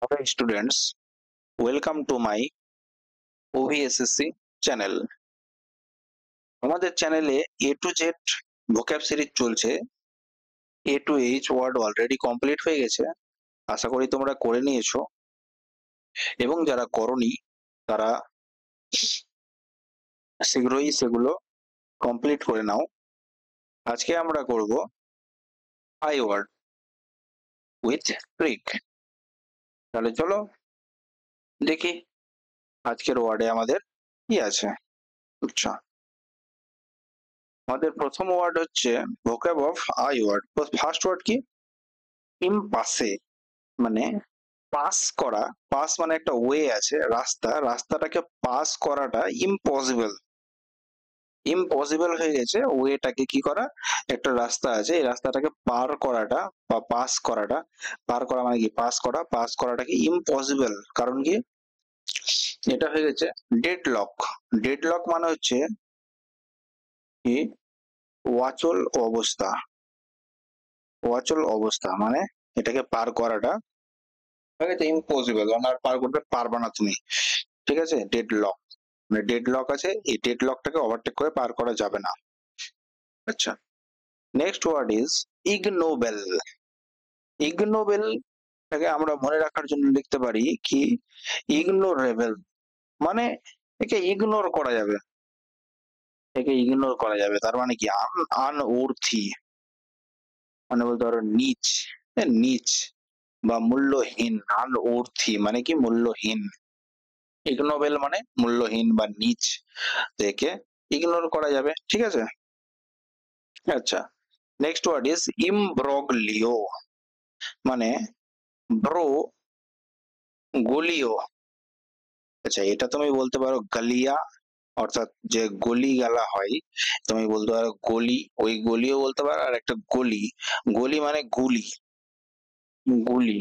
Hi students, welcome to my OVSSC channel. আমাদের চ্যানেলে এ to Z vocab series চলছে। এ two H word already complete হয়ে গেছে, আশা করি তোমরা করে নিয়েছো, এবং যারা করনি তারা শীঘ্রই সেগুলো কমপ্লিট করে নাও। আজকে আমরা করব আই ওয়ার্ড উইথ ট্রিক। তাহলে চলো দেখি আজকের ওয়ার্ডে আমাদের কি আছে। আচ্ছা, আমাদের প্রথম ওয়ার্ড হচ্ছে vocab of I word. First word কি? ইমপাসে, মানে পাস করা। পাস মানে একটা ওয়ে আছে, রাস্তা, রাস্তাটাকে পাস করাটা ইম্পসিবল। ইম্পসিবল হয়ে গেছে ওয়েটাকে কি করা, একটা রাস্তা আছে, এই রাস্তাটাকে পার করাটা বা পাস করাটা, পার করা মানে কি পাস করা, পাস করাটাকে ইম্পসিবল। কারণ কি, এটা হয়ে গেছে ডেডলক। ডেডলক মানে হচ্ছে কি, অচল অবস্থা। অচল অবস্থা মানে এটাকে পার করাটা হয়ে গেছে ইম্পসিবল, আর পার করতে পারবা না তুমি। ঠিক আছে, ডেডলক মানে ডেড লক আছে, এই ডেড লকটাকে ওভারটেক করে পার করা যাবে না। আচ্ছা, নেক্সট ওয়ার্ড ইজ ইগনোবেল। ইগনোবেল টাকে আমরা মনে রাখার জন্য লিখতে পারি কি, ইগনোরেবল, মানে একে ইগনোর করা যাবে, একে ইগনোর করা যাবে। তার মানে কি, আনঅর্থি, মানে বলতে পারো নিচ, নিচ বা মূল্যহীন। আনঅর্থি মানে কি মূল্যহীন, ইগনোবেল মানে মূল্যহীন বা নিচ, তো একে ইগনোর করা যাবে। ঠিক আছে। আচ্ছা, নেক্সট ওয়ার্ড ইজ ইমব্রগলিও, মানে ব্রো গলিও। আচ্ছা, এটা তুমি বলতে পারো গালিয়া, অর্থাৎ যে গলি গালা হয়, তুমি বলতে পারো গলি, ওই গলিও বলতে পারো, আর একটা গলি, গলি মানে গুলি, গুলি,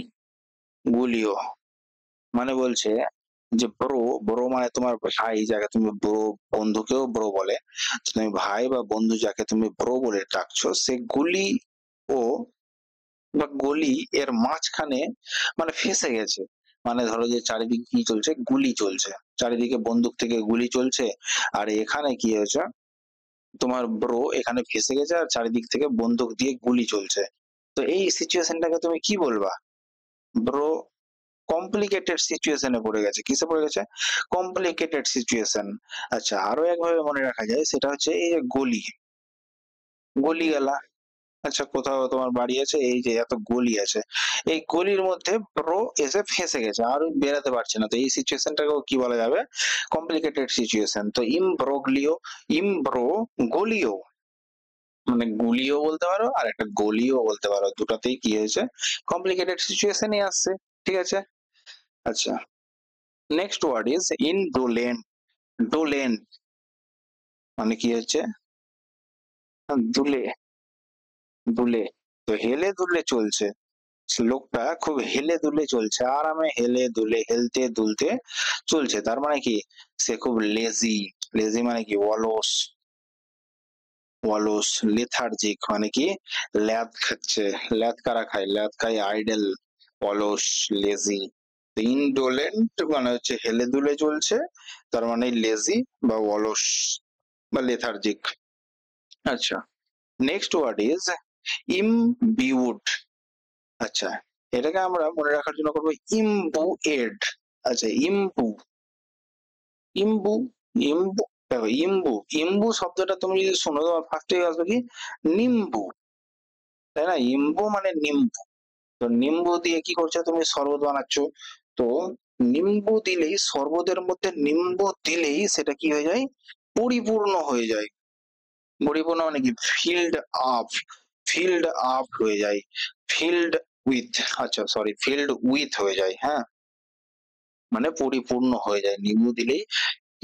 গুলিও মানে বলছে যে ব্রো, ব্রো মানে তোমার ভাই, যাকে তুমি ব্রো, বন্ধুকেও ব্রো বলে, তুমি ভাই বা বন্ধু যাকে তুমি ব্রো বলে ডাকছো, সে গুলি ও বা গলি এর মাঝখানে মানে ফেঁসে গেছে। মানে ধরো যে চারিদিকে কি চলছে, গুলি চলছে, চারিদিকে বন্দুক থেকে গুলি চলছে, আর এখানে কি হয়েছে, তোমার ব্রো এখানে ফেঁসে গেছে আর চারিদিক থেকে বন্দুক দিয়ে গুলি চলছে। তো এই সিচুয়েশনটাকে তুমি কি বলবা? ব্রো কমপ্লিকেটেড সিচুয়েশনে পড়ে গেছে। কিসে পড়ে গেছে? Complicated situation. আচ্ছা, আরো একভাবে মনে রাখা যায়, সেটা হচ্ছে এই যে গলি, গলি গেলা। আচ্ছা, কোথাও তোমার বাড়ি আছে, এই যে এত গলি আছে, এই গলির মধ্যে ব্রো এসে ফেঁসে গেছে আর ওই বেরাতে পারছে না, তো এই সিচুয়েশনটাকেও কি বলা যাবে? Complicated situation. তো ইমব্রোগ্লিও, ইমব্রো গলিও, মানে গুলিও বলতে পারো আর একটা গলিও বলতে পারো, দুটাতেই কি হয়েছে, কমপ্লিকেটেড সিচুয়েশনই আসছে। ঠিক আছে। আচ্ছা, নেক্সট ওয়ার্ড ইজ ইনডোলেন্ট। ডোলেন্ট মানে কি হচ্ছে, দুলে, দুলে, তো হেলে দুলে চলছে, লোকটা খুব হেলে দুলে চলছে, আরামে হেলে দুলে, হেলতে দুলতে চলছে। তার মানে কি, সে খুব লেজি। লেজি মানে কি, অলস, অলস। লেথার্জিক মানে কি, ল্যাদ খাচ্ছে, ল্যাদ কারা খায়, ল্যাদ খায় আইডল, অলস, লেজি। ইনডোলেন্ট মানে হচ্ছে হেলে দুলে চলছে, তার মানে লেজি বা অলস বা লেথার্জিক। আচ্ছা, নেক্সট ওয়ার্ড ইজ ইমবিউড। আচ্ছা, এটাকে আমরা মনে রাখার জন্য করবো ইমবুয়েড। আচ্ছা, ইম্বু, ইম্বু, ইম্বু, দেখো ইম্বু, ইম্বু শব্দটা তুমি যদি শোনো, তোমার ফার্স্টে আসবে কি, নিম্বু, তাই না? ইম্বু মানে নিম্বু। তো নিম্বু দিয়ে কি করছো তুমি, শরবত বানাচ্ছ। তো নিম্বু দিলেই, শরবতের মধ্যে নিম্বু দিলেই সেটা কি হয়ে যায়, পরিপূর্ণ হয়ে যায়। পরিপূর্ণ মানে কি, ফিল্ড আপ, ফিল্ড আপ হয়ে যায়, ফিল্ড উইথ, আচ্ছা সরি, ফিল্ড উইথ হয়ে যায়। হ্যাঁ, মানে পরিপূর্ণ হয়ে যায়। নিম্বু দিলেই,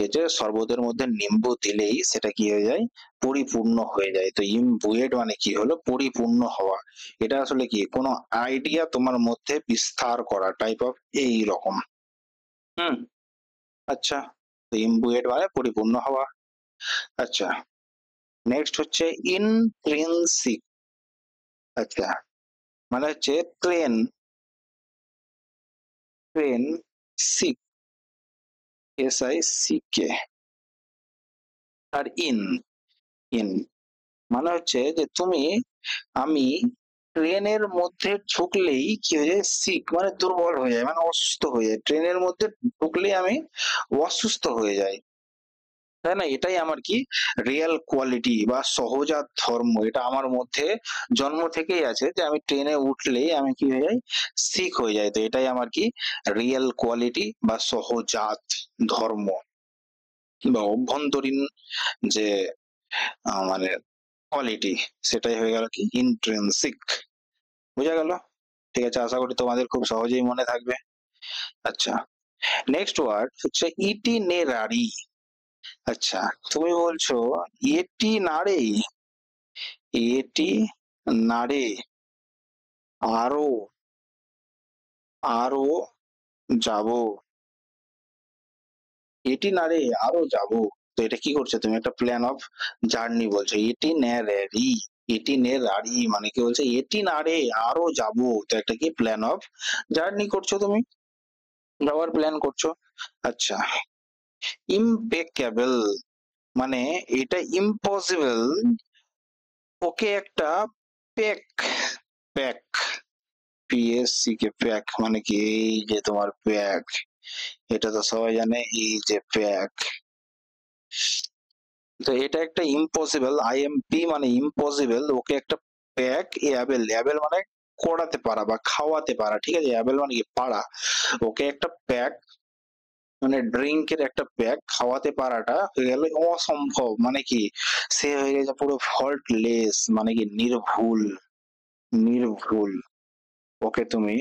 এই যে শরবতের মধ্যে নিম্বু দিলেই সেটা কি হয়ে যায়, পরিপূর্ণ হয়ে যায়। তো ইমবুয়েড মানে কি হলো, পরিপূর্ণ হওয়া। এটা আসলে কি, কোনো আইডিয়া তোমার মধ্যে বিস্তার করা টাইপ অফ, এই রকম। হুম। আচ্ছা, তো ইমবুয়েড মানে পরিপূর্ণ হওয়া। আচ্ছা, নেক্সট হচ্ছে ইনট্রিনসিক। আচ্ছা, মানে হচ্ছে ট্রেন, ট্রেন সিক, SICK, আর ইন, ইন মানে হচ্ছে যে আমি ট্রেনের মধ্যে ঢুকলেই কি হয়ে যায়, সিক মানে দুর্বল হয়ে যায়, মানে অসুস্থ হয়ে যায়, ট্রেনের মধ্যে ঢুকলেই আমি অসুস্থ হয়ে যাই, তাই না? এটাই আমার কি রিয়েল কোয়ালিটি বা সহজাত ধর্ম, এটা আমার মধ্যে জন্ম থেকেই আছে যে আমি ট্রেনে উঠলেই আমি কি হয়ে যাই, সিক হয়ে যাই। তো এটাই আমার কি রিয়েল কোয়ালিটি বা সহজাত ধর্ম বা অভ্যন্তরীণ যে মানে কোয়ালিটি, সেটাই হয়ে গেল কি ইন্ট্রিনসিক। বোঝা গেল? ঠিক আছে, আশা করি তোমাদের খুব সহজেই মনে থাকবে। আচ্ছা, নেক্সট ওয়ার্ড হচ্ছে ইটিনেরারি। আচ্ছা, তুমি বলছো এটি নাড়ে, এটি নাড়ে, আরো, আরো যাব, এটি নাড়ে আরো যাব। তো এটা কি করছে, তুমি একটা প্ল্যান অফ জার্নি বলছো, এটি নেড়ি, এটি নেড়ারি মানে কি বলছে, এটি নাড়ে আরো যাব। তো একটা কি প্ল্যান অফ জার্নি করছো তুমি, যাওয়ার প্ল্যান করছো। আচ্ছা, ইমপেকেবল মানে এটা ইম্পসিবল, ওকে একটা প্যাক, প্যাক, PSCK প্যাক মানে কি, এই যে তোমার প্যাক, এটা তো সবাই জানে, এই যে প্যাক। তো এটা একটা ইম্পসিবল, IMP মানে ইম্পসিবল, ওকে একটা প্যাক অ্যাবেল, অ্যাবেল মানে করাতে পারা বা খাওয়াতে পারা, ঠিক আছে, অ্যাবেল মানে কি পারা, ওকে একটা প্যাক মানে ড্রিঙ্কের একটা প্যাক খাওয়াতে পারাটা হয়ে গেল অসম্ভব, মানে কি সে হয়ে গেছে পুরো ফল্টলেস, মানে কি নির্ভুল, নির্ভুল, ওকে তুমি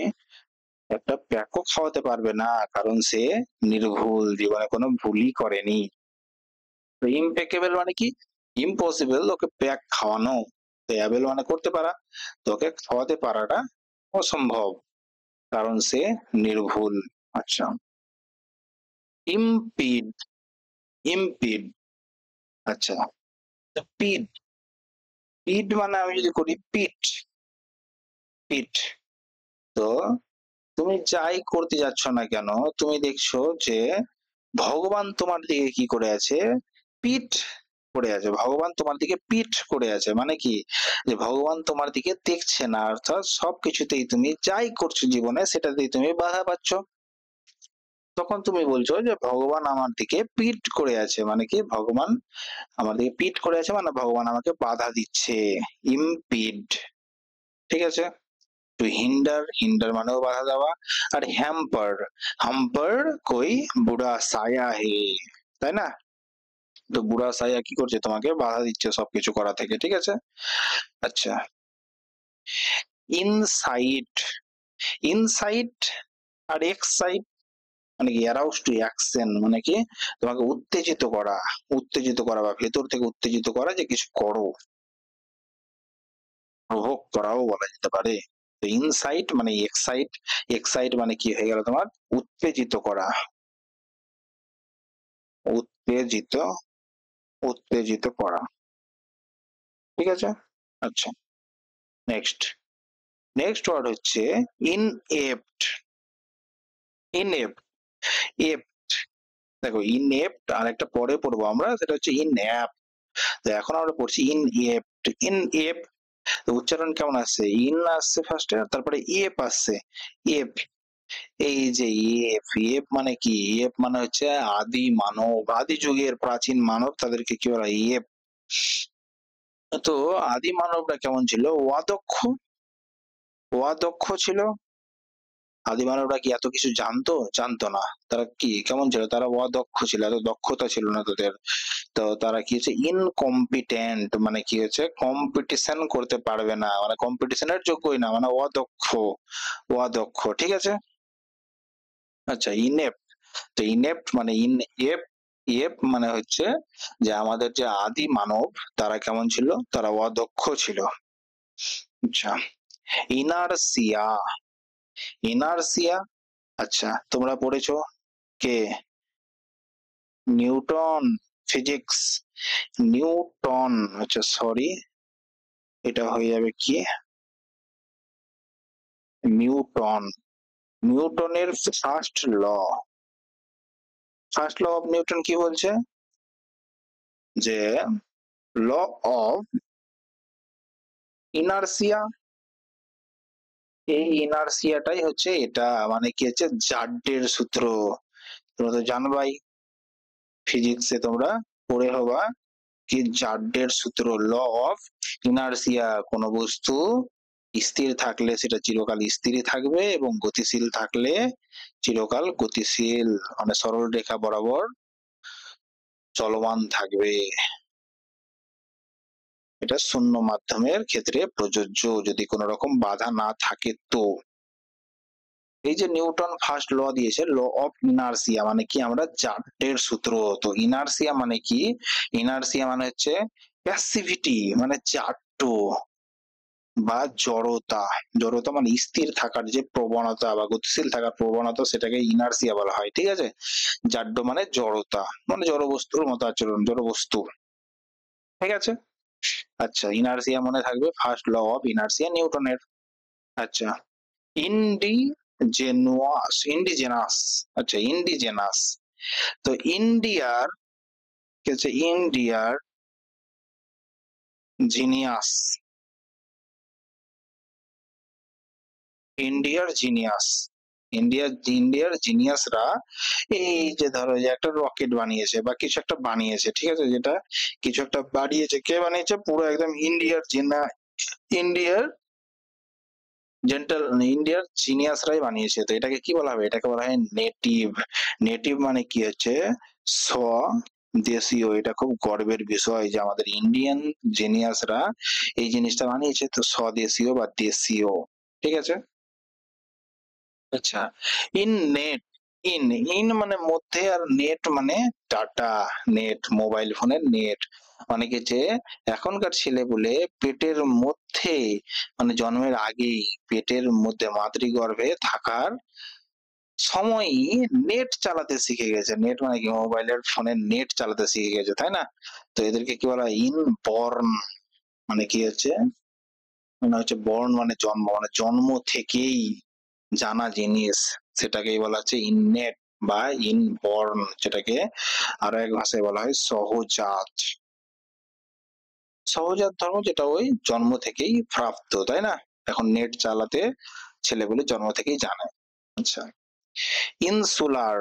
একটা প্যাকও খাওয়াতে পারবে না, কারণ সে নির্ভুল, জীবনে কোনো ভুলই করেনি। তো ইমপেকেবল মানে কি ইম্পসিবল, ওকে প্যাক খাওয়ানো, তো অ্যাবেল মানে করতে পারা, তো ওকে খাওয়াতে পারাটা অসম্ভব, কারণ সে নির্ভুল। আচ্ছা, ইমপিড, ইমপিড, আচ্ছা, পিড, পিড মানে আমি যদি করি পিট, পিট, তো তুমি যাই করতে যাচ্ছ না কেন, তুমি দেখছো যে ভগবান তোমার দিকে কি করে আছে, পিঠ করে আছে, ভগবান তোমার দিকে পিঠ করে আছে, মানে কি যে ভগবান তোমার দিকে দেখছে না, অর্থাৎ সবকিছুতেই তুমি যাই করছো জীবনে সেটাতেই তুমি বাধা পাচ্ছ, তখন তুমি বলছো যে ভগবান আমার দিকে পিঠ করে আছে, মানে কি ভগবান আমার দিকে পিঠ করে আছে মানে ভগবান আমাকে বাধা দিচ্ছে, ইমপিড। ঠিক আছে, টু হিন্ডার, হিন্ডার মানেও বাধা দেওয়া, আর হ্যাম্পার, হাম্পার কই বুড়া সায়া হে, তাই না? তো বুড়া সায়া কি করছে, তোমাকে বাধা দিচ্ছে সবকিছু করা থেকে, ঠিক আছে। আচ্ছা, ইনসাইট, ইনসাইট আর এক্সাইট মানে কি অ্যারাউজ টু অ্যাকশন, মানে কি তোমাকে উত্তেজিত করা, উত্তেজিত করা বা ভেতর থেকে উত্তেজিত করা যে কিছু করো, প্রভোগ করাও বলা যেতে পারে। তো ইনসাইট মানে এক্সাইট, এক্সাইট মানে কি হয়ে গেল তোমার উত্তেজিত করা, উত্তেজিত, উত্তেজিত করা, ঠিক আছে। আচ্ছা, নেক্সট, নেক্সট ওয়ার্ড হচ্ছে ইনএপ্ট, ইনএপ্ট, এপ্ট, দেখো ইনএপ্ট আর একটা পরে পড়বো আমরা, সেটা হচ্ছে ইনঅ্যাপ্ট, তো এখন আমরা পড়ছি ইনএপ্ট, ইনএপ্ট, তো উচ্চারণ কেমন আসছে, ইন আসছে ফার্স্টে, তারপরে এপ আসছে, এপ, এই যে এপ, এপ মানে কি, এপ মানে হচ্ছে আদি মানব, আদি যুগের প্রাচীন মানব, তাদেরকে কি বলা হয়, এপ। তো আদি মানবরা কেমন ছিল, অদক্ষ, অদক্ষ ছিল, আদি মানবরা কি এত কিছু জানতো, জানতো না, তারা কি কেমন ছিল, তারা অদক্ষ ছিল, এত দক্ষতা ছিল না তাদের। তো তারা কি হচ্ছে ইনকম্পিটেন্ট, মানে কি হচ্ছে কম্পিটিশন করতে পারবে না, মানে কম্পিটিশনের যোগ্যই না, মানে অদক্ষ, অদক্ষ, ঠিক আছে। আচ্ছা, ইনেপ্ট, তো ইনেপ্ট মানে ইন এপ, এপ মানে হচ্ছে যে আমাদের যে আদি মানব, তারা কেমন ছিল, তারা অদক্ষ ছিল। আচ্ছা, ইনারসিয়া, ইনারসিয়া, আচ্ছা তোমরা পড়েছো কে, নিউটন, ফিজিক্স, নিউটন, আচ্ছা সরি, এটা হয়ে যাবে কি নিউটন, নিউটনের first law, first law of Newton কি বলছে, যে ল অফ ইনারশিয়া, এই ইনারশিয়াটাই হচ্ছে এটা, মানে কি হচ্ছে জাড্ডের সূত্র। তোমরা তো জানবাই, ফিজিক্সে তোমরা পড়ে হবা কি জাড্ডের সূত্র, ল অফ ইনারশিয়া। কোন বস্তু স্থির থাকলে সেটা চিরকাল স্থিরই থাকবে, এবং গতিশীল থাকলে চিরকাল গতিশীল, মানে সরল রেখা বরাবর চলমান থাকবে। এটা শূন্য মাধ্যমের ক্ষেত্রে প্রযোজ্য, যদি কোনো রকম বাধা না থাকে তো। এই যে নিউটন ফার্স্ট ল দিয়েছে, ল অফ ইনারশিয়া, মানে কি আমরা জাড্ডের সূত্র। তো ইনারশিয়া মানে কি, ইনারশিয়া মানে হচ্ছে প্যাসিভিটি, মানে জাড্য বা জড়তা। জড়তা মানে স্থির থাকার যে প্রবণতা বা গতিশীল থাকার প্রবণতা, সেটাকে ইনারশিয়া বলা হয়, ঠিক আছে। জাড্য মানে জড়তা, মানে জড় বস্তুর মতো আচরণ, জড় বস্তু, ঠিক আছে। আচ্ছা, ইনারশিয়া মনে থাকবে, ফার্স্ট ল অফ ইনারশিয়া নিউটনের। আচ্ছা, ইন্ডিজেনাস, আচ্ছা ইন্ডিজেনাস। তো ইন্ডিয়ার কি হচ্ছে, ইন্ডিয়ার জিনিয়াস, ইন্ডিয়ার জিনিয়াস, ইন্ডিয়ার জিনিয়াসরা এই যে ধরো যে একটা রকেট বানিয়েছে বা কিছু একটা বানিয়েছে, ঠিক আছে, যেটা কিছু একটা বানিয়েছে, কে বানিয়েছে, পুরো একদম ইন্ডিয়ার জেন্টাল ইন্ডিয়ার জিনিয়াসরাই বানিয়েছে। তো এটাকে কি বলা হবে, এটাকে বলা হয় নেটিভ। নেটিভ মানে কি হচ্ছে স্বদেশীয়। এটা খুব গর্বের বিষয় যে আমাদের ইন্ডিয়ান জিনিয়াসরা এই জিনিসটা বানিয়েছে, তো স্বদেশীয় বা দেশীয়, ঠিক আছে। আচ্ছা, ইন নেট, ইন ইন মানে মধ্যে, আর নেট মানে ডাটা, নেট মোবাইল ফোনের নেট। মানে কি যে এখনকার ছেলে বলে পেটের মধ্যে, মানে জন্মের আগেই পেটের মধ্যে মাতৃগর্ভে থাকার সময়ই নেট চালাতে শিখে গেছে। নেট মানে কি, মোবাইলের ফোনের নেট চালাতে শিখে গেছে, তাই না। তো এদেরকে কি বলা হয়, ইনবর্ন, মানে কি হচ্ছে, মানে হচ্ছে বর্ন মানে জন্ম, মানে জন্ম থেকেই জানা জিনিস, সেটাকেই বলা হচ্ছে ইননেট বা ইনবর্ন, যেটাকে আরো এক ভাষায় বলা হয় সহজাত। সহজাত ধর্ম, যেটা ওই জন্ম থেকেই প্রাপ্ত, তাই না। এখন নেট চালাতে ছেলেগুলো জন্ম থেকেই জানে। আচ্ছা, ইনসুলার,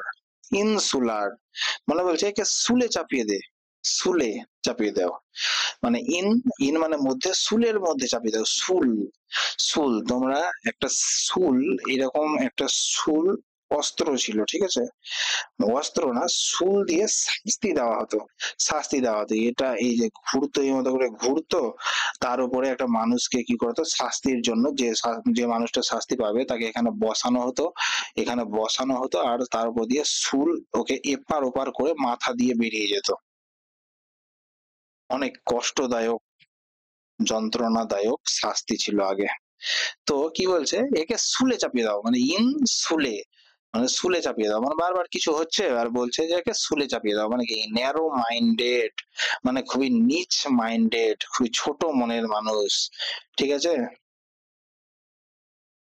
ইনসুলার মানে বলছে একে সুলে চাপিয়ে দে, সুলে চাপিয়ে দাও। মানে ইন, ইন মানে মধ্যে, সুলের মধ্যে চাপিয়ে দাও, সুল। সুল, তোমরা একটা সুল, এরকম একটা সুল অস্ত্র ছিল, ঠিক আছে। অস্ত্র না, সুল দিয়ে শাস্তি দেওয়া হতো, শাস্তি দেওয়া হতো। এটা এই যে ঘুরতো, এই মতো করে ঘুরতো, তার উপরে একটা মানুষকে কি করতো শাস্তির জন্য, যে মানুষটা শাস্তি পাবে তাকে এখানে বসানো হতো, এখানে বসানো হতো, আর তার উপর দিয়ে সুল ওকে এপার ওপার করে মাথা দিয়ে বেরিয়ে যেত। অনেক কষ্টদায়ক, যন্ত্রণাদায়ক শাস্তি ছিল আগে। তো কি বলছে, একে শুলে চাপিয়ে দাও, মানে ইন শুলে, মানে শুলে চাপিয়ে দাও, মানে বারবার কিছু হচ্ছে আর বলছে যে একে শুলে চাপিয়ে দাও, মানে কি ন্যারো মাইন্ডেড, মানে খুবই নিচ মাইন্ডেড, খুবই ছোট মনের মানুষ, ঠিক আছে,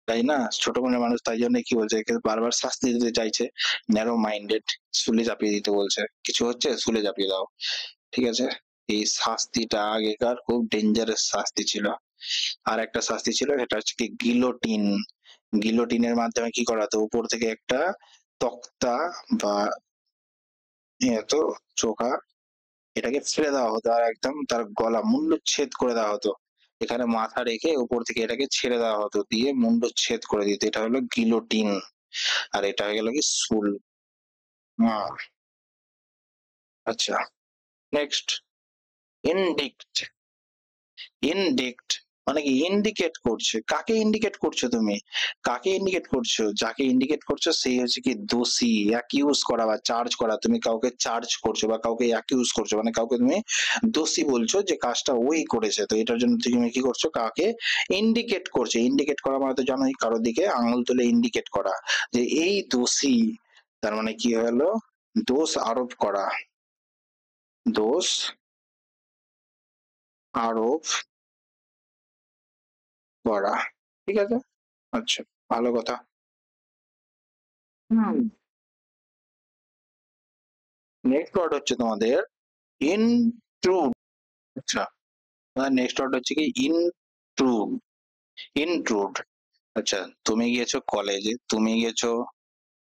তাই না। ছোট মনের মানুষ, তাই জন্য কি বলছে, একে বারবার শাস্তি দিতে চাইছে, ন্যারো মাইন্ডেড, শুলে চাপিয়ে দিতে বলছে, কিছু হচ্ছে শুলে চাপিয়ে দাও, ঠিক আছে। এই শাস্তিটা আগেকার খুব ডেঞ্জারাস শাস্তি ছিল। আর একটা শাস্তি ছিল, সেটা হচ্ছে কি গিলোটিন। গিলোটিনের মাধ্যমে কি করা হতো, উপর থেকে একটা তক্তা বা তো চোখা, এটাকে ফেলে দেওয়া হতো, আর একদম তার গলা মুন্ডচ্ছেদ করে দেওয়া হতো। এখানে মাথা রেখে উপর থেকে এটাকে ছেড়ে দেওয়া হতো, দিয়ে মুন্ডচ্ছেদ করে দিত, এটা হলো গিলোটিন। আর এটা হয়ে গেল কি শুল। হ্যাঁ। আচ্ছা, নেক্সট, ইনডিক্ট। ইনডিক্ট মানে কি, ইন্ডিকেট করছে, কাকে ইন্ডিকেট করছো তুমি, কাকে ইন্ডিকেট করছো, যাকে ইন্ডিকেট করছো সেই হচ্ছে কি দোষী। অ্যাকিউজ করা বা চার্জ করা, তুমি কাউকে চার্জ করছো বা কাউকে অ্যাকিউজ করছো, মানে কাউকে তুমি দোষী বলছো যে কাজটা ওই করেছে, তো এটার জন্য তুমি কি করছো, কাকে ইন্ডিকেট করছো। ইন্ডিকেট করা মানে তো জানোই, কারোর দিকে আঙুল তুলে ইন্ডিকেট করা, যে এই দোষী, তার মানে কি হলো, দোষ আরোপ করা, দোষ আরোপ করা, ঠিক আছে। আচ্ছা, ভালো কথা। হুম। নেক্সট ওয়ার্ড হচ্ছে তোমাদের ইনট্রুড। আচ্ছা, নেক্সট ওয়ার্ড হচ্ছে কি ইনট্রুড। ইনট্রুড। আচ্ছা, তুমি গিয়েছো কলেজে, তুমি গেছো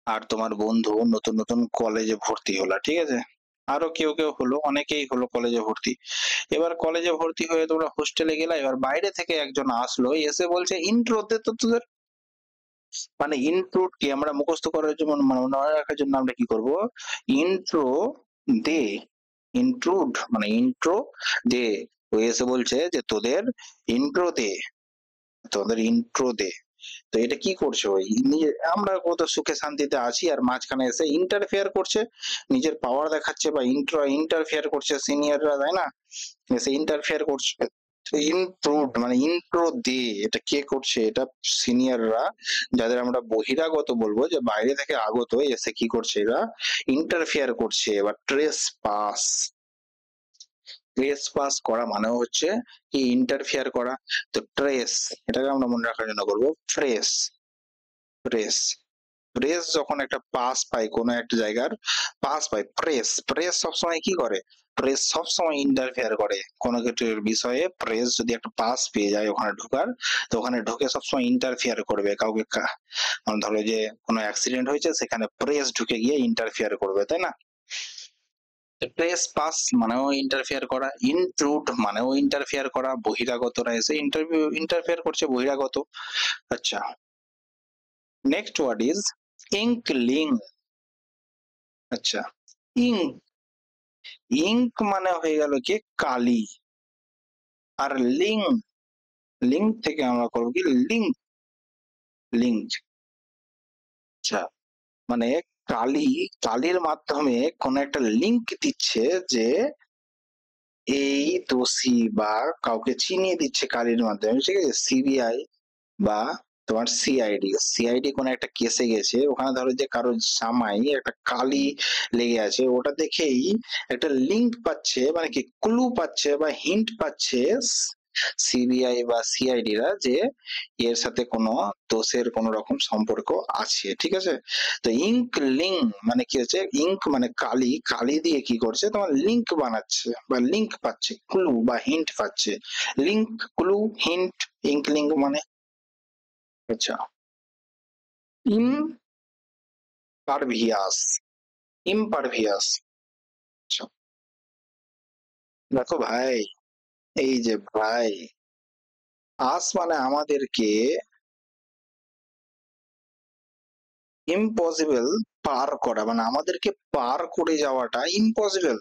আর তোমার বন্ধু নতুন নতুন কলেজে ভর্তি হলা, ঠিক আছে? আরো কেউ কেউ হলো, অনেকেই হলো কলেজে ভর্তি। এবার কলেজে ভর্তি হয়ে তোমরা হোস্টেলে গেলা, এবার বাইরে থেকে একজন আসলো, এসে বলছে ইন্ট্রো দে তো তোদের। মানে ইন্ট্রো কি আমরা মুখস্থ করার জন্য, মানে মনে রাখার জন্য আমরা কি করব? ইন্ট্রো দে। ইন্ট্রুড মানে ইন্ট্রো দে। ও এসে বলছে যে তোদের ইন্ট্রো দে, তোদের ইন্ট্রো দে। তো এটা কি করছে ওই নিজে, আমরা কত সুখে শান্তিতে আছি আর মাঝখানে এসে ইন্টারফেয়ার করছে, নিজের পাওয়ার দেখাচ্ছে বা ইন্টারফেয়ার করছে সিনিয়ররা, তাই না? এসে ইন্টারফেয়ার করছে। ইনট্রুড মানে ইন্ট্রো দে, এটা কে করছে? এটা সিনিয়ররা, যাদের আমরা বহিরাগত বলবো, যে বাইরে থেকে আগত, এসে কি করছে এরা? ইন্টারফেয়ার করছে। এবার ট্রেস পাস। ট্রেস পাস করা মানে হচ্ছে কি ইন্টারফেয়ার করা। তো ট্রেস, এটাকে আমরা মনে রাখার জন্য করবো ফ্রেস। প্রেস। প্রেস যখন একটা পাস পায় কোনো একটা জায়গার, পাস পায়, প্রেস প্রেস সবসময় কি করে? প্রেস সবসময় ইন্টারফেয়ার করে কোনো কিছুর বিষয়ে। প্রেস যদি একটা পাস পেয়ে যায় ওখানে ঢোকার, তো ওখানে ঢুকে সবসময় ইন্টারফেয়ার করবে কাউকে মানে ধরো যে কোনো অ্যাক্সিডেন্ট হয়েছে, সেখানে প্রেস ঢুকে গিয়ে ইন্টারফেয়ার করবে, তাই না? প্রেস পাস মানেও ইন্টারফেয়ার করা, ইনট্রুড মানেও ইন্টারফেয়ার করা, বহিরাগতরা এসে ইন্টারফেয়ার করছে, বহিরাগত। আচ্ছা, নেক্সট ওয়ার্ড ইজ ইঙ্কলিং। আচ্ছা, ইঙ্ক। ইঙ্ক মানে হয়ে গেল কি কালি। আর লিং, লিং থেকে আমরা করবো কি লিঙ্ক। লিঙ্ক। আচ্ছা, মানে কালি, কালির মাধ্যমে কোন একটা লিংক দিচ্ছে, যে এই দোষী বা কাউকে চিনিয়ে দিচ্ছে কালির মাধ্যমে, ঠিক আছে? সিবিআই বা তোমার সিআইডি, সিআইডি কোন একটা কেসে গেছে, ওখানে ধরো যে কারো জামাই একটা কালি লেগে আছে, ওটা দেখেই একটা লিংক পাচ্ছে, মানে কি ক্লু পাচ্ছে বা হিন্ট পাচ্ছে সিবিআই বা সিআইডি রা, যে এর সাথে কোনো দোষের কোনো রকম সম্পর্ক আছে, ঠিক আছে? তো ইঙ্ক লিং মানে কি হচ্ছে, ইঙ্ক মানে কালি, কালি দিয়ে কি করছে তোমার লিংক বানাচ্ছে বা লিংক পাচ্ছে, ক্লু বা হিন্ট পাচ্ছে। Link, clue, hint, ink link মানে। আচ্ছা, ইমপারভিয়াস। ইমপারভিয়াস। আচ্ছা, দেখো ভাই, এই যে ভাই, আস মানে আমাদেরকে ইম্পসিবল পার করা, মানে আমাদেরকে পার করে যাওয়াটা ইম্পসিবল।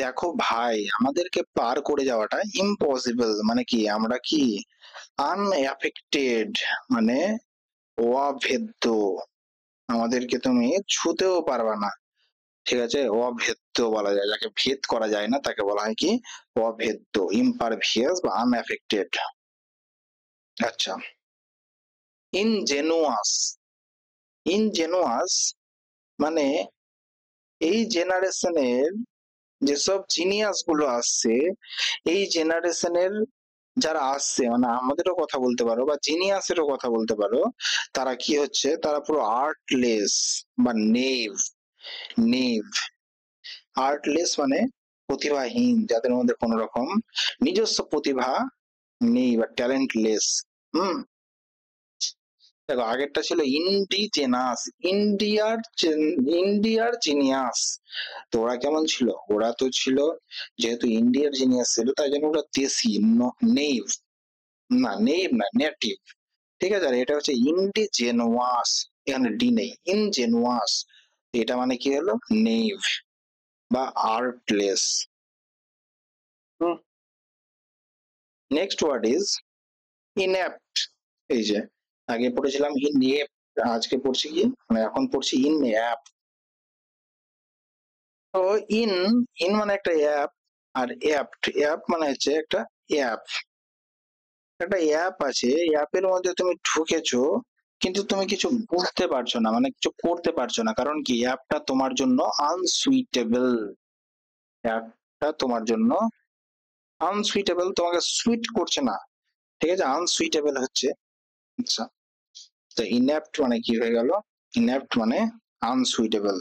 দেখো ভাই, আমাদেরকে পার করে যাওয়াটা ইম্পসিবল মানে কি, আমরা কি আনএফেক্টেড, মানে অভেদ্য, আমাদেরকে তুমি ছুতেও পারবা না, ঠিক আছে? অভেদ্য বলা যায় যাকে, ভেদ করা যায় না তাকে বলা হয় কি অভেদ্য, ইমপারভিয়াস বা আনএফেক্টেড। আচ্ছা, ইনজেনুয়াস। ইনজেনুয়াস মানে এই জেনারেশনের যেসব জিনিয়াস গুলো আসছে, এই জেনারেশনের যারা আসছে, মানে আমাদেরও কথা বলতে পারো বা জিনিয়াসেরও কথা বলতে পারো, তারা কি হচ্ছে, তারা পুরো আর্টলেস বা নেভ। নেভ, আর্টলেস মানে প্রতিভাহীন, যাদের মধ্যে কোনো রকম নিজস্ব প্রতিভা নেই বা ট্যালেন্টলেস। হুম। দেখো, আগেরটা ছিল ইন্ডিজেনাস। ইন্ডিয়ার জিনিয়াস। তো ওরা কেমন ছিল? ওরা তো ছিল, যেহেতু ইন্ডিয়ার জিনিয়াস ছিল, তাই জন্য ওরা দেশি, নেইভ, না নেইভ না, নেটিভ, ঠিক আছে? আর এটা হচ্ছে ইন্ডিজেনুয়াস, এখানে ডি নেই, ইনজেনুয়াস, এটা মানে কি হলো নেইভ বা আর্টলেস। Next word is ইনঅ্যাপ্ট। এই যে আগে পড়েছিলাম ইনএপ্ট, আজকে পড়ছি কি, মানে এখন পড়ছি ইনঅ্যাপ্ট। তো ইন, ইন মানে একটা অ্যাপ, আর অ্যাপ্ট, অ্যাপ মানে হচ্ছে একটা অ্যাপ। একটা অ্যাপ আছে, অ্যাপের মধ্যে তুমি ঢুকেছো, কিন্তু তুমি কিছু বুঝতে পারছো না, মানে কিছু করতে পারছো না, কারণ কি অ্যাপটা তোমার জন্য আনসুইটেবল। অ্যাপটা তোমার জন্য আনসুইটেবল, তোমাকে সুইট করছে না, ঠিক আছে? আনসুইটেবল হচ্ছে। আচ্ছা, তো ইনঅ্যাপ্ট মানে কি হয়ে গেল? ইনঅ্যাপ্ট মানে আনসুইটেবল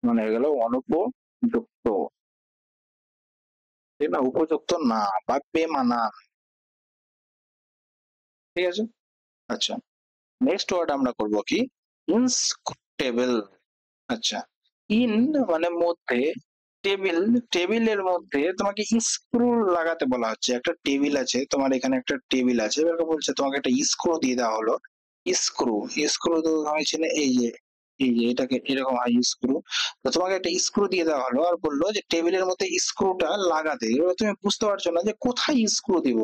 মানে হয়ে গেল অনুপযুক্ত, ঠিক না, উপযুক্ত না বা বেমানান, ঠিক আছে। আচ্ছা, নেক্সট ওয়ার্ড আমরা করব কি, ইনস্ক্রুটেবল। আচ্ছা, ইন মানে মধ্যে, টেবিল, টেবিলের মধ্যে তোমাকে স্ক্রু লাগাতে বলা হচ্ছে। একটা টেবিল আছে, তোমার এখানে একটা টেবিল আছে, এবার বলছে তোমাকে একটা স্ক্রু দিয়ে দেওয়া হলো। স্ক্রু, স্ক্রু তো হয়েছিল এই যে এটাকে এরকম হয় স্ক্রু। তো তোমাকে একটা স্ক্রু দিয়ে দেওয়া হলো আর বললো যে টেবিলের মধ্যে স্ক্রুটা লাগাতে। এবার তুমি বুঝতে পারছো না যে কোথায় স্ক্রু দিব,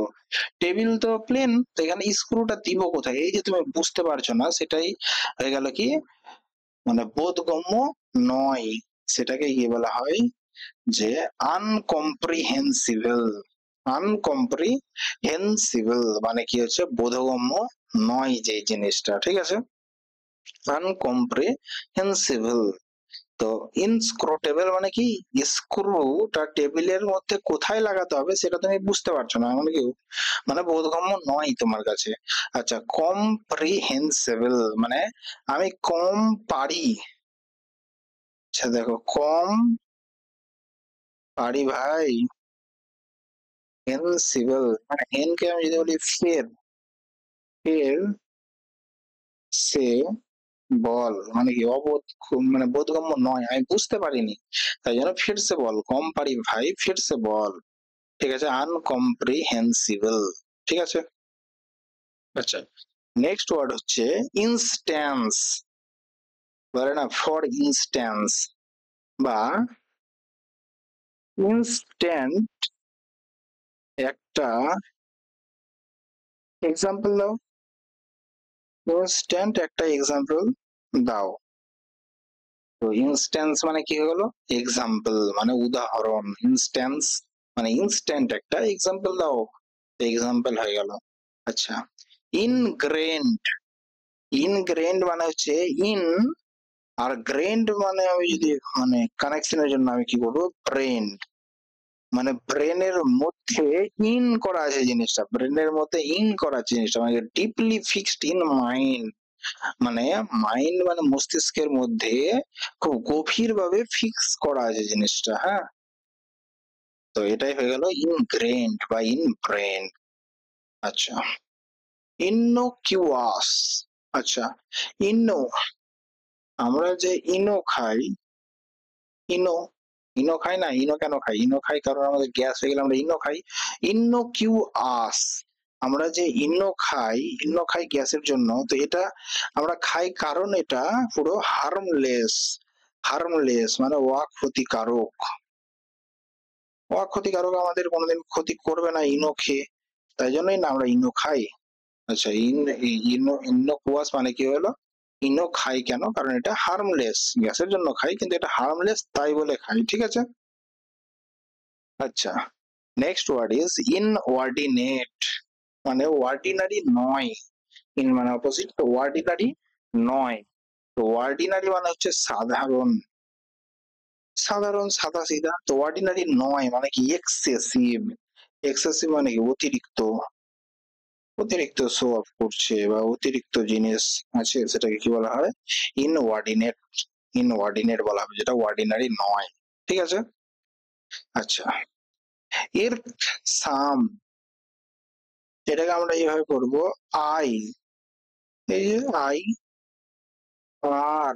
টেবিল তো প্লেন, তো এখানে স্ক্রুটা দিব কোথায়, এই যে তুমি বুঝতে পারছো না, সেটাই হয়ে গেল কি, মানে বোধগম্য নয়। সেটাকে কি বলা হয়, যে আনকম্প্রিহেন্সিবল। আনকম্প্রিহেন্সিবল মানে কি হচ্ছে, বোধগম্য নয় যে জিনিসটা, ঠিক আছে, আনকম্প্রিহেন্সিবল। তো ইনস্ক্রুটেবল মানে কি, স্ক্রুটা টেবিলের মধ্যে কোথায় লাগাতে হবে সেটা তুমি বুঝতে পারছো না, মানে কি, মানে বোধগম্য নয় তোমার কাছে। আচ্ছা, কম্প্রিহেন্সিবল মানে আমি কম পারি। আচ্ছা দেখো, কম পারি ভাই, হেন্সিবল মানে হেন কে আমি যদি বলি ফের, ফের সে বল মানে কি, মানে বোধগম্য নয়, আমি বুঝতে পারিনি, তাই জন্য ফির সে বল, কম পারি ভাই ফির সে বল, ঠিক আছে, আনকম্প্রিহেন্সিবল, ঠিক আছে। আচ্ছা, নেক্সট ওয়ার্ড হচ্ছে ইনস্ট্যান্স, বলে না ফর ইনস্ট্যান্স বা ইনস্ট্যান্ট, একটা এক্সাম্পল দাও, ইনস্ট্যান্ট একটা এক্সাম্পল দাও। তো ইনস্ট্যান্স মানে কি হলো, এক্সাম্পল মানে উদাহরণ, ইনস্ট্যান্স মানে ইনস্ট্যান্ট একটা এক্সাম্পল দাও, এক্সাম্পল হয়ে গেল। আচ্ছা, ইনগ্রেন্ড, ইনগ্রেন্ড মানে হচ্ছে ইন, আর গ্রেন্ড মানে আমি যদি মানে কানেকশনের জন্য আমি কি করবো, ব্রেন, মানে ব্রেনের মধ্যে ইন করা আছে জিনিসটা, ব্রেনের মধ্যে ইন করা আছে জিনিসটা, মানে ডিপলি ফিক্সড ইন মাইন্ড, মানে মাইন্ড মানে মস্তিষ্কের মধ্যে খুব গভীর ভাবে ফিক্স করা আছে জিনিসটা, হ্যাঁ। তো এটাই হয়ে গেল ইনগ্রেন্ড বা ইন ব্রেন। আচ্ছা, ইনোকিউয়াস। আচ্ছা, ইনো, আমরা যে ইনো খাই, ইনো, ইনো খাই না, ইনো কেন খাই, ইনো খাই কারণ আমাদের গ্যাস হয়ে গেলে আমরা ইনো খাই। ইনোকিউয়াস, আমরা যে ইনো খাই গ্যাসের জন্য, তো এটা আমরা খাই কারণ এটা পুরো হার্মলেস, হার্মলেস মানে অক্ষতিকারক, অক্ষতিকারক, আমাদের কোনোদিন ক্ষতি করবে না ইনো খেয়ে, তাই জন্যই না আমরা ইনো খাই। আচ্ছা, ইনোকুয়াস মানে কি হলো, ইনো খাই কেন, কারণ এটা হার্মলেস, গ্যাসের জন্য খাই কিন্তু এটা হার্মলেস তাই বলে খাই, ঠিক আছে। আচ্ছা, নেক্সট ওয়ার্ড ইজ ইনঅর্ডিনেট, মানে অর্ডিনারি নয়, ইন মানে অপোজিট, তো অর্ডিনারি নয়, তো অর্ডিনারি মানে হচ্ছে সাধারণ, সাধারণ সাদা সিধা, তো অর্ডিনারি নয় মানে কি এক্সেসিভ, এক্সেসিভ মানে কি অতিরিক্ত, অতিরিক্ত শো অফ করছে বা অতিরিক্ত জিনিস আছে, সেটাকে কি বলা হয়, ইনঅর্ডিনেট, ইনঅর্ডিনেট বলা হবে যেটা অর্ডিনারি নয়, ঠিক আছে। আচ্ছা, এর সাম, এটাকে আমরা এইভাবে করব, আই, এই যে আই আর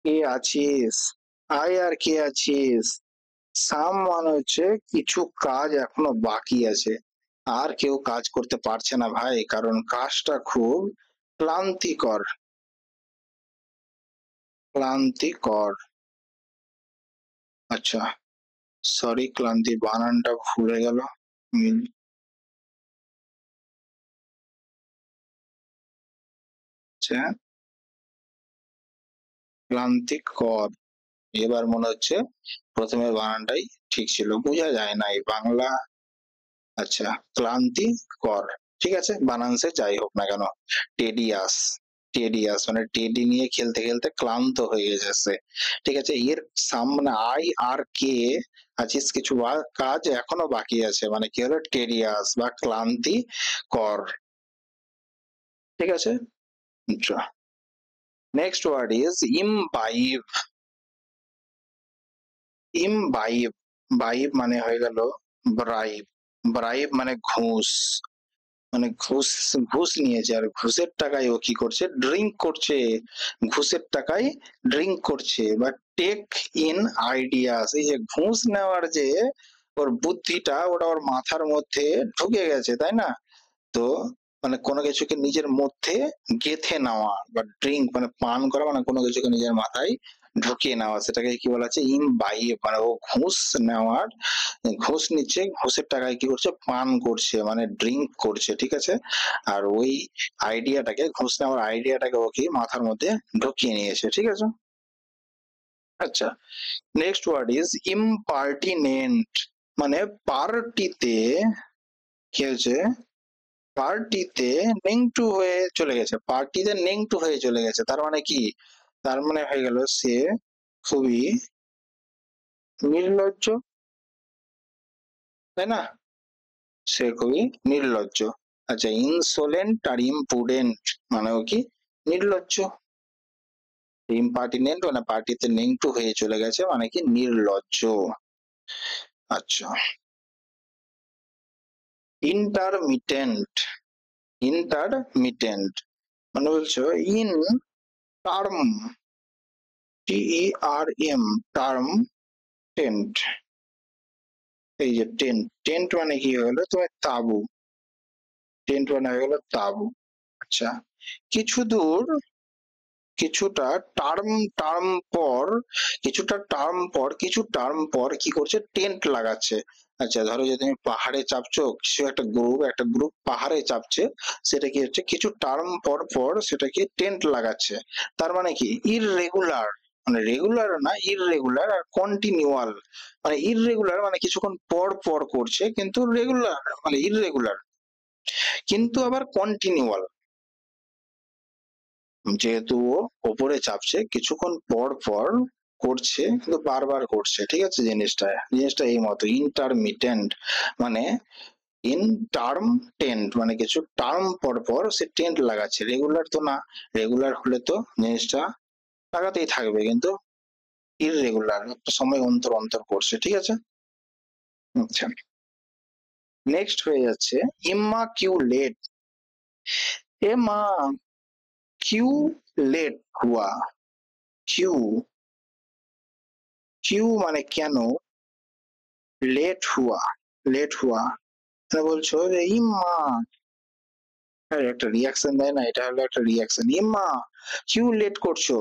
কে আছিস, আই আর কে আছিস, সাম মানে হচ্ছে কিছু কাজ এখনো বাকি আছে, আর কেউ কাজ করতে পারছে না ভাই, কারণ কাজটা খুব ক্লান্তিকর, ক্লান্তিকর। আচ্ছা, সরি ক্লান্তি বানানটা ভুলে গেল। উম, আচ্ছা, ক্লান্তিকর, এবার মনে হচ্ছে প্রথমে বানানটাই ঠিক ছিল, বোঝা যায় না এই বাংলা। আচ্ছা, ক্লান্তিকর, ঠিক আছে, বানান সে যাই হোক না কেন, টেডিয়াস, টেডিয়াস মানে টেডি নিয়ে খেলতে খেলতে ক্লান্ত হয়ে গেছে, ঠিক আছে। এর সামনে আই আর কে আছিস, কিছু কাজ এখনো বাকি আছে, মানে কি হলো, টেডিয়াস বা ক্লান্তিকর, ঠিক আছে। আচ্ছা, নেক্সট ওয়ার্ড ইজ ইমবাইব। ইমবাইব, বাইব মানে হয়ে গেল ব্রাইব। ব্রাইব মানে ঘুষ, মানে ঘুষ, ঘুষ নিয়েছে আর ঘুষের টাকায় ও কি করছে, ড্রিঙ্ক করছে। ঘুষের টাকায় ড্রিঙ্ক করছে বা টেক ইন আইডিয়াস। এই যে ঘুষ নেওয়ার যে ওর বুদ্ধিটা, ওটা ওর মাথার মধ্যে ঢুকে গেছে, তাই না? তো মানে কোনো কিছুকে নিজের মধ্যে গেঁথে নেওয়া বা ড্রিঙ্ক মানে পান করা, মানে কোনো কিছুকে নিজের মাথায় ঢুকিয়ে নেওয়া, সেটাকে কি বলা আছে, ইমবাইব। মানে ও ঘুষ নেওয়ার, ঘুষ নিচ্ছে, ঘুষের টাকায় কি করছে, পান করছে মানে ড্রিঙ্ক করছে, ঠিক আছে। আর ওই আইডিয়াটাকে, ঘুষ নেওয়ার আইডিয়াটাকে ও কি মাথার মধ্যে ঢুকিয়ে নিয়েছে, ঠিক আছে। আচ্ছা, নেক্সট ওয়ার্ড ইজ ইমপার্টিনেন্ট। মানে পার্টিতে কি হয়েছে, পার্টিতে নেংটু হয়ে চলে গেছে, পার্টিতে নেংটু হয়ে চলে গেছে, তার মানে কি, তার মানে হয়ে গেল সে খুবই নির্লজ্জ, তাই না? সে খুবই নির্লজ্জ। আচ্ছা, ইনসোলেন্ট আর ইম্পুডেন্ট মানেও কি, নির্লজ্জ। ইম্পার্টিনেন্ট মানে পার্টিতে নেংটু হয়ে চলে গেছে মানে কি, নির্লজ্জ। আচ্ছা, ইন্টারমিটেন্ট। ইন্টারমিটেন্ট মানে বলছো in term, TERM, term, tent. এই যে টেন্ট, টেন্ট মানে কি হয়ে গেল তোমার, তাঁবু। টেন্ট মানে হয়ে গেল তাঁবু। আচ্ছা, কিছু দূর, কিছুটা টার্ম, টার্ম পর, কিছুটা টার্ম পর, কিছু টার্ম পর কি করছে, টেন্ট লাগাচ্ছে। আচ্ছা, ধরো যে তুমি পাহাড়ে চাপছো, কিছু একটা গ্রুপ পাহাড়ে চাপছে, সেটা কি হচ্ছে, কিছু টার্ম পর পর সেটাকে টেন্ট লাগাচ্ছে। তার মানে কি, ইররেগুলার, মানে রেগুলার না, ইররেগুলার আর কন্টিনিউয়াল। মানে ইররেগুলার মানে কিছুক্ষণ পর পর করছে, কিন্তু রেগুলার মানে ইররেগুলার, কিন্তু আবার কন্টিনিউয়াল। যেহেতু ও ওপরে চাপছে, কিছুক্ষণ পর পর করছে কিন্তু বারবার করছে, ঠিক আছে। জিনিসটা জিনিসটা এই মতো, ইন্টারমিটেন্ট মানে ইন টার্ম টেন্ট, মানে কিছু টার্ম পর পর সে টেন্ট লাগাচ্ছে, রেগুলার তো না। রেগুলার হলে তো জিনিসটা লাগাতেই থাকবে, কিন্তু ইররেগুলার, একটা সময় অন্তর অন্তর করছে, ঠিক আছে। আচ্ছা, নেক্সট হয়ে যাচ্ছে ইম্মাকিউলেট। এ মা, কিউ লেট হুয়া, কিউ, কিউ মানে কেন, লেট হুয়া, লেট হুয়া মানে বলছো যে ইম্মা, আরে একটা রিয়াকশন দেয় না, এটা হলো একটা রিয়াকশন। ইম্মা কিউ লেট করছো,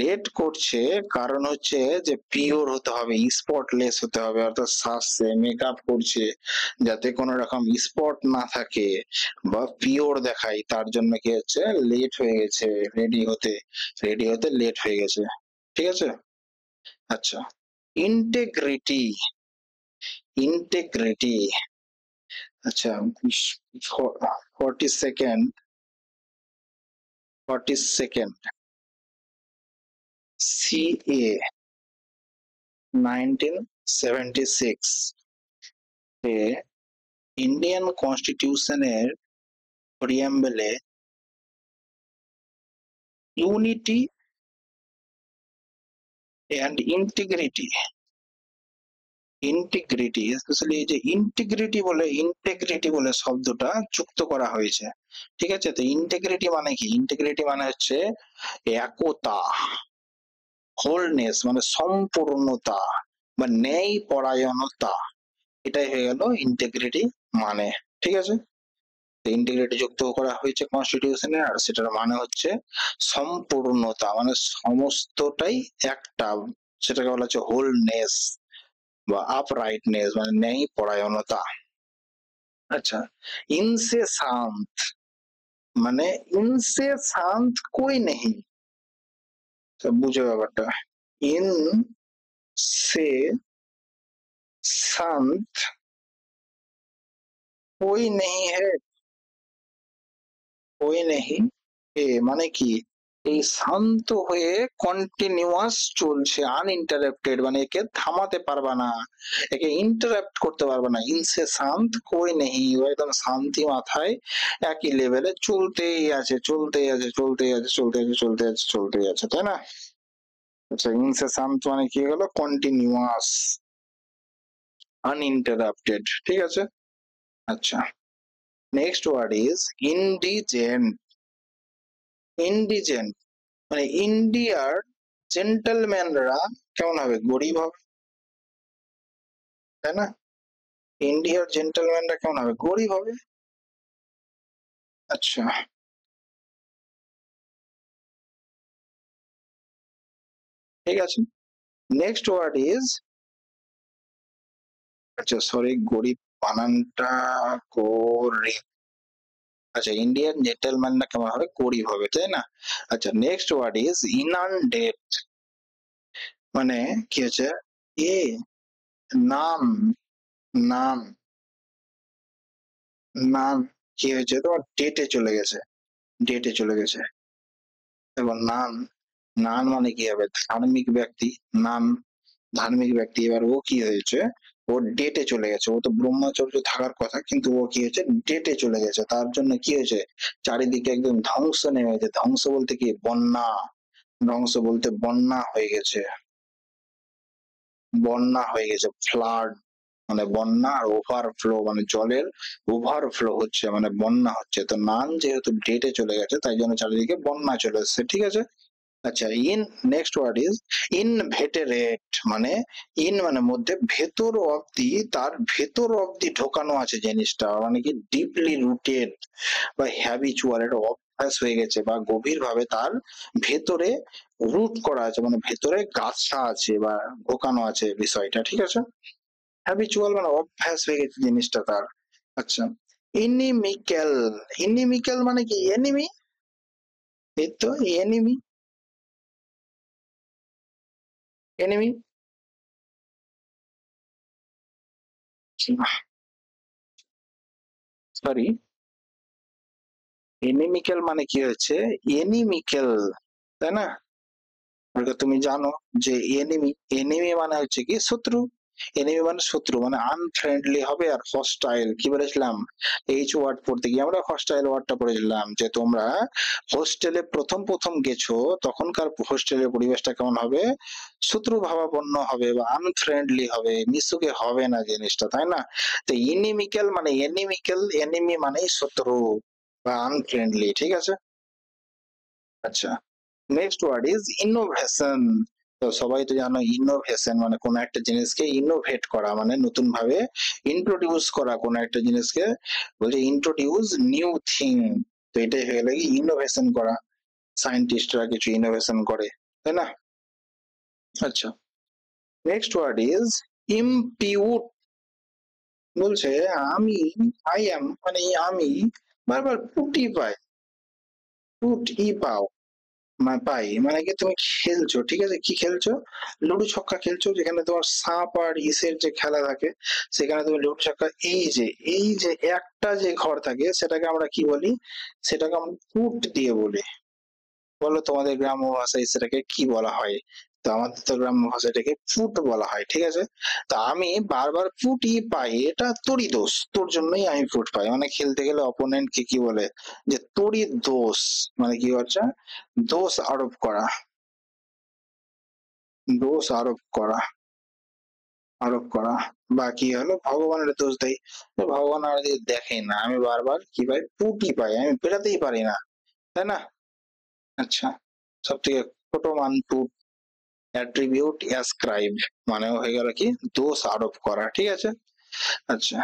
লেট করছে কারণ হচ্ছে যে পিওর হতে হবে, স্পটলেস হতে হবে, অর্থাৎ সাজছে, মেকআপ করছে যাতে কোনো রকম স্পট না থাকে বা পিওর দেখায়, তার জন্য কি হচ্ছে, লেট হয়ে গেছে রেডি হতে, রেডি হতে লেট হয়ে গেছে, ঠিক আছে। আচ্ছা, ইন্টেগ্রিটি, ইন্টেগ্রিটি। আচ্ছা, 42nd, 42nd CA 1976 A Indian কনস্টিটিউশনের প্রিয়াম্বলে unity and integrity, integrity specially এই যে ইন্টিগ্রিটি বলে, ইন্টিগ্রিটি বলে শব্দটা যুক্ত করা হয়েছে, ঠিক আছে। তো ইন্টিগ্রিটি মানে কি, ইন্টিগ্রিটি মানে হচ্ছে একতা, হোলনেস মানে সম্পূর্ণতা বা ন্যায় পরায়ণতা, এটাই হয়ে গেল ইন্টিগ্রিটি মানে, ঠিক আছে। ইন্টিগ্রিটি যুক্ত করা হয়েছে কনস্টিটিউশনে, আর সেটার মানে হচ্ছে সম্পূর্ণতা, মানে সমস্তটাই একটা, সেটাকে বলা হচ্ছে হোলনেস বা আপরাইটনেস, মানে ন্যায় পরায়ণতা। আচ্ছা, ইনসে শান্ত মানে ইনসে শান্ত কই নেই, তো বুঝো ব্যাপারটা। ইন সে শান্ত कोई नहीं है, कोई नहीं, এ মানে কি, এই শান্ত হয়ে কন্টিনিউয়াস চলছে আনইন্টারাপ্টেড, মানে একে থামাতে পারবা না, একে ইন্টারাপ্ট করতে পারবা না। ইনসে শান্ত কোই নেই, ও একদম শান্তি মাথায় একই লেভেলে চলতেই আছে, চলতেই আছে, চলতেই আছে, চলতে আছে, চলতে আছে, চলতেই আছে, তাই না? আচ্ছা, ইনসে শান্ত মানে কি হলো? কন্টিনিউয়াস, আনইন্টারাপ্টেড, ঠিক আছে? আচ্ছা, নেক্সট ওয়ার্ড ইজ ইন্ডিজেন্ট। ইন্ডিজেন্ট মানে ইন্ডিয়ার জেন্টলম্যানরা কেমন হবে? গরিব হবে, তাই না? ইন্ডিয়ার জেন্টলম্যানরা কেমন হবে? গরিব হবে। আচ্ছা, ঠিক আছে। নেক্সট ওয়ার্ড ইজ, আচ্ছা সরি, গরিব বানানটা গরিব। আচ্ছা, ইন্ডিয়ান জেন্টলম্যানরা কেমন হবে? গরিব হবে, তাই না? আচ্ছা, নেক্সট ওয়ার্ড ইজ ইনানডেট, মানে কি হচ্ছে? এ নাম, নাম, নাম কি হয়েছে? তোমার ডেটে চলে গেছে, ডেটে চলে গেছে। এবং নান, নান মানে কি হবে? ধার্মিক ব্যক্তি, নান ধার্মিক ব্যক্তি। এবার ও কি হয়েছে? ও ডেটে চলে গেছে, ও তো ব্রহ্মচর্য থাকার কথা, কিন্তু ও কি হয়েছে? ডেটে চলে গেছে। তার জন্য কি হয়েছে? চারিদিকে একদম ধ্বংস নেমে গেছে। ধ্বংস বলতে কি? বন্যা। ধ্বংস বলতে বন্যা হয়ে গেছে, বন্যা হয়ে গেছে, ফ্লাড মানে বন্যা, আর ওভারফ্লো মানে জলের ওভারফ্লো হচ্ছে, মানে বন্যা হচ্ছে। তো নান যেহেতু ডেটে চলে গেছে, তাই জন্য চারিদিকে বন্যা চলে এসেছে, ঠিক আছে? আচ্ছা, নেক্সট ওয়ার্ড ইজ ইনভেটেরেট, মানে মানে মধ্যে, ভেতর অব্দি, তার ভেতর অব্দি ঢোকানো আছে জিনিসটা, মানে কি ডিপলি রুটেড বা হ্যাবিচুয়াল, এটা অভ্যাস হয়ে গেছে, বা গভীর ভাবে তার ভেতরে রুট করা আছে, মানে ভেতরে গাছা আছে বা ঢোকানো আছে বিষয়টা, ঠিক আছে? হ্যাবিচুয়াল মানে অভ্যাস হয়ে গেছে জিনিসটা তার। আচ্ছা, ইনিমিক্যাল, ইনিমিক্যাল মানে কি? এনিমি, এই তো এনিমি, এনিমি, সরি, এনিমিক্যাল মানে কি হচ্ছে? এনিমিক্যাল, তাই না? এটা তুমি জানো যে এনিমি, এনিমি মানে হচ্ছে কি? শত্রু। এনিমি মানে শত্রু, মানে আনফ্রেন্ডলি হবে আর হস্টাইল। কি বলেছিলাম? এইচ ওয়ার্ড পড়তে গিয়ে আমরা হস্টাইল ওয়ার্ডটা পড়েছিলাম, যে তোমরা হোস্টেলে প্রথম প্রথম গেছো, তখনকার হোস্টেলের পরিবেশটা কেমন হবে? শত্রু ভাবাপন্ন হবে বা আনফ্রেন্ডলি হবে, মিশুকে হবে না জিনিসটা, তাই না? তো ইনিমিক্যাল মানে এনিমিক্যাল, এনিমি মানেই শত্রু বা আনফ্রেন্ডলি, ঠিক আছে? আচ্ছা, নেক্সট ওয়ার্ড ইজ ইনোভেশন। তো সবাই তো জানো ইনোভেশন মানে কোন একটা জিনিসকে ইনোভেট করা, মানে নতুন ভাবে ইন্ট্রোডিউস করা কোন একটা জিনিসকে, বলছে ইন্ট্রোডিউস নিউ থিং। তো এটাই হয়ে গেল কি? ইনোভেশন করা। সায়েন্টিস্টরা কিছু ইনোভেশন করে, তাই না? আচ্ছা, নেক্সট ওয়ার্ড ইজ ইমপিউট। বলছে আমি, আই এম মানে আমি বারবার পুটি পাই, পুট ই পাও, পাই মানে কি? তুমি খেলছো, ঠিক আছে, কি খেলছো? লুডো ছক্কা খেলছো, যেখানে তোমার সাপ আর ইসের যে খেলা থাকে, সেখানে তুমি লুডো ছক্কা, এই যে একটা যে ঘর থাকে, সেটাকে আমরা কি বলি? সেটাকে আমরা ফুট দিয়ে বলি। বলো তোমাদের গ্রাম্য ভাষায় সেটাকে কি বলা হয়? তো আমাদের তো গ্রাম্য ভাষায় এটাকে ফুট বলা হয়, ঠিক আছে? তা আমি বারবার ফুটই পাই, এটা তোরই দোষ, তোর জন্যই আমি ফুট পাই, মানে খেলতে গেলে অপোনেন্ট কে কি বলে? যে তোরই দোষ, মানে কি হচ্ছে? দোষ আরোপ করা, দোষ আরোপ করা, আরোপ করা। বা কি হলো? ভগবানের দোষ দেয়, তো ভগবান আর যদি দেখে না, আমি বারবার কি পাই? পুটি পাই, আমি বেরাতেই পারি না, তাই না? আচ্ছা, সব থেকে ছোট মান টু, অ্যাট্রিবিউট অ্যাসক্রাইব, মানে হয়ে গেল কি? দোষ আরোপ করা, ঠিক আছে? আচ্ছা,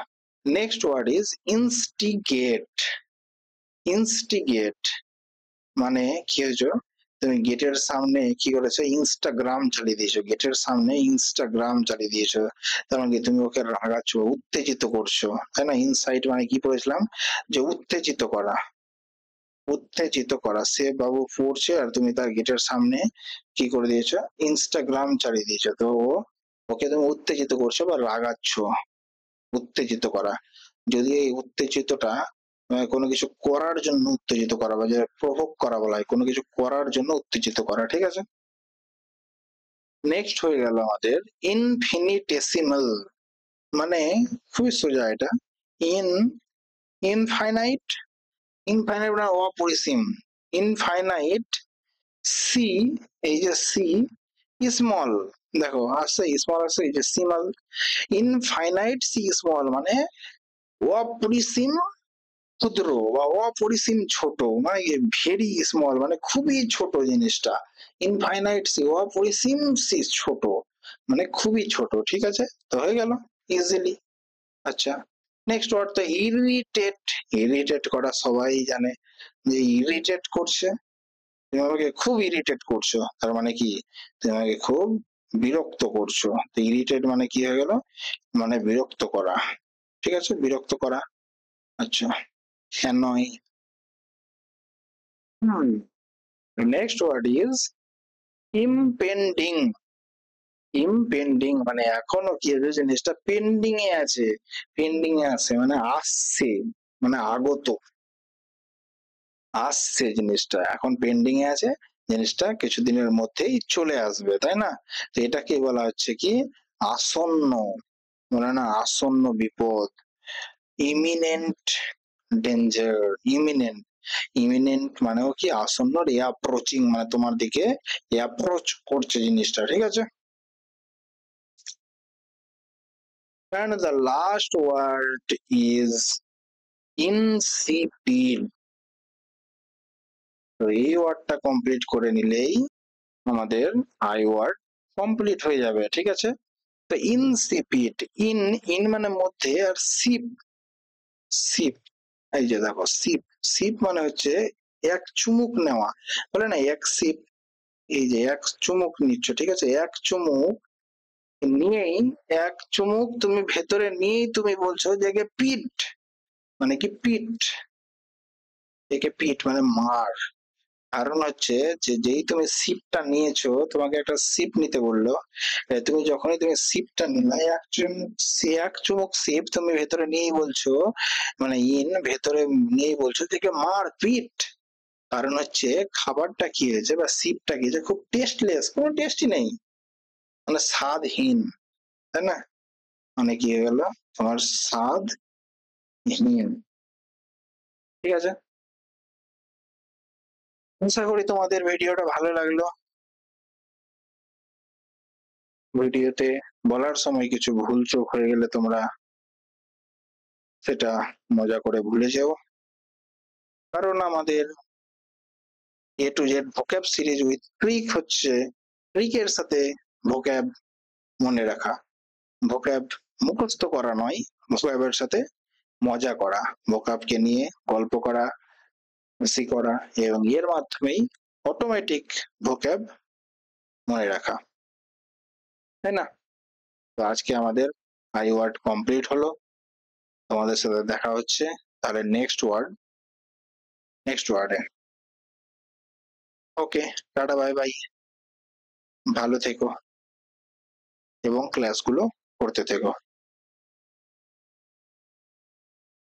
next word is instigate. Instigate মানে কি হয়েছে? তুমি গেটের সামনে কি করেছো? ইনস্টাগ্রাম চালিয়ে দিয়েছো, গেটের সামনে ইনস্টাগ্রাম চালিয়ে দিয়েছো। তার মানে কি? তুমি ওকে রাগাচ্ছ, উত্তেজিত করছো, তাই না? ইনসাইট মানে কি পড়েছিলাম? যে উত্তেজিত করা, উত্তেজিত করা। সে বাবু পড়ছে আর তুমি তার গেটের সামনে কি করে দিয়েছো? ইনস্টাগ্রাম চালিয়ে দিয়েছো। তো ওকে তুমি উত্তেজিত করছো বা রাগাচ্ছ, উত্তেজিত করা। যদি এই উত্তেজিতটা কোনো কিছু করার জন্য উত্তেজিত করা বা যে প্রভোক করা বলা হয়, কোনো কিছু করার জন্য উত্তেজিত করা, ঠিক আছে। নেক্সট হয়ে গেল আমাদের ইনফিনিটেসিমাল, মানে খুবই সোজা এটা। ইন ইনফাইনাইট, ইনফাইনাইট মানে অপরিসীম, ইনফাইনাইট সি, এই যে সি স্মল, দেখো আছে স্মল আছে, এই যে সিমাল, ইনফাইনাইট সি স্মল মানে অপরিসীম ক্ষুদ্র বা অপরিসীম ছোট, মানে ভেরি স্মল মানে খুবই ছোট জিনিসটা। ইনফাইনাইট সি অপরিসীম সি ছোট মানে খুবই ছোট, ঠিক আছে। তো হয়ে গেল ইজিলি। আচ্ছা, নেক্সট ওয়ার্ড তো ইরিটেট। ইরিটেট করা সবাই জানে, যে ইরিটেট করছে, তুমি আমাকে খুব ইরিটেট করছো, তার মানে কি তুমি আমাকে খুব বিরক্ত করছো। তো ইরিটেট মানে কি হয়ে গেল, মানে বিরক্ত করা, ঠিক আছে, বিরক্ত করা। আচ্ছা, অ্যানয়। Next word is ইমপেন্ডিং। ইমপেন্ডিং মানে এখনো কি আছে, জিনিসটা পেন্ডিং এ আছে, পেন্ডিং এ আছে মানে আসছে, মানে আগত, আসছে জিনিসটা এখন পেন্ডিং এ আছে, জিনিসটা কিছুদিনের মধ্যেই চলে আসবে, তাই না। তো এটাকে বলা হচ্ছে কি আসন্ন, বলে না আসন্ন বিপদ, ইমিনেন্ট ডেঞ্জার। ইমিনেন্ট, ইমিনেন্ট মানেও কি আসন্ন, অ্যাপ্রোচিং মানে তোমার দিকে অ্যাপ্রোচ করছে জিনিসটা, ঠিক আছে। And the last word is insipid. তো এই ওয়ার্ডটা কমপ্লিট করে নিলেই আমাদের আই ওয়ার্ড কমপ্লিট হয়ে যাবে, ঠিক আছে। তো ইনসিপিড, ইন ইন মানে মধ্যে, আর সিপ, সিপ, এই যে দেখো সিপ, সিপ মানে হচ্ছে এক চুমুক নেওয়া, বলে না এক সিপ, এই যে এক চুমুক নিচ্ছ, ঠিক আছে, এক চুমুক নিয়েই, এক চুমুক তুমি ভেতরে নিয়েই তুমি বলছো যে একে পিট, মানে কি পিট, একে পিট মানে মার। কারণ হচ্ছে যে যেই তুমি সিপটা নিয়েছো, তোমাকে একটা সিপ নিতে বললো, তুমি যখনই তুমি সিপটা নিলে এক চুমুক, এক চুমুক সিপ তুমি ভেতরে নিয়েই বলছো, মানে ইন ভেতরে নিয়েই বলছো যে একে মার পিট। কারণ হচ্ছে খাবারটা কি হয়েছে বা সিপটা কি হয়েছে, খুব টেস্টলেস, কোনো টেস্টই নেই, মানে স্বাদহীন, তাই না, মানে কি হয়ে গেল তোমার স্বাদহীন, ঠিক আছে। আশা করি তোমাদের ভিডিওটা ভালো লাগলো। ভিডিওতে বলার সময় কিছু ভুল চোখ হয়ে গেলে তোমরা সেটা মজা করে ভুলে যেও, কারণ আমাদের এ to Z vocab series with trick হচ্ছে ট্রিকের সাথে ভোক্যাব মনে রাখা, ভোক্যাব মুখস্থ করা নয়, ভোক্যাবের সাথে মজা করা, ভোক্যাবকে নিয়ে গল্প করা, হাসি করা, এবং এর মাধ্যমেই অটোমেটিক ভোক্যাব মনে রাখা, তাই না। তো আজকে আমাদের আই ওয়ার্ড কমপ্লিট হলো, তোমাদের সাথে দেখা হচ্ছে তাহলে নেক্সট ওয়ার্ড, নেক্সট ওয়ার্ডে। ওকে, টাটা, বাই বাই, ভালো থেকো এবং ক্লাসগুলো করতে থেকো।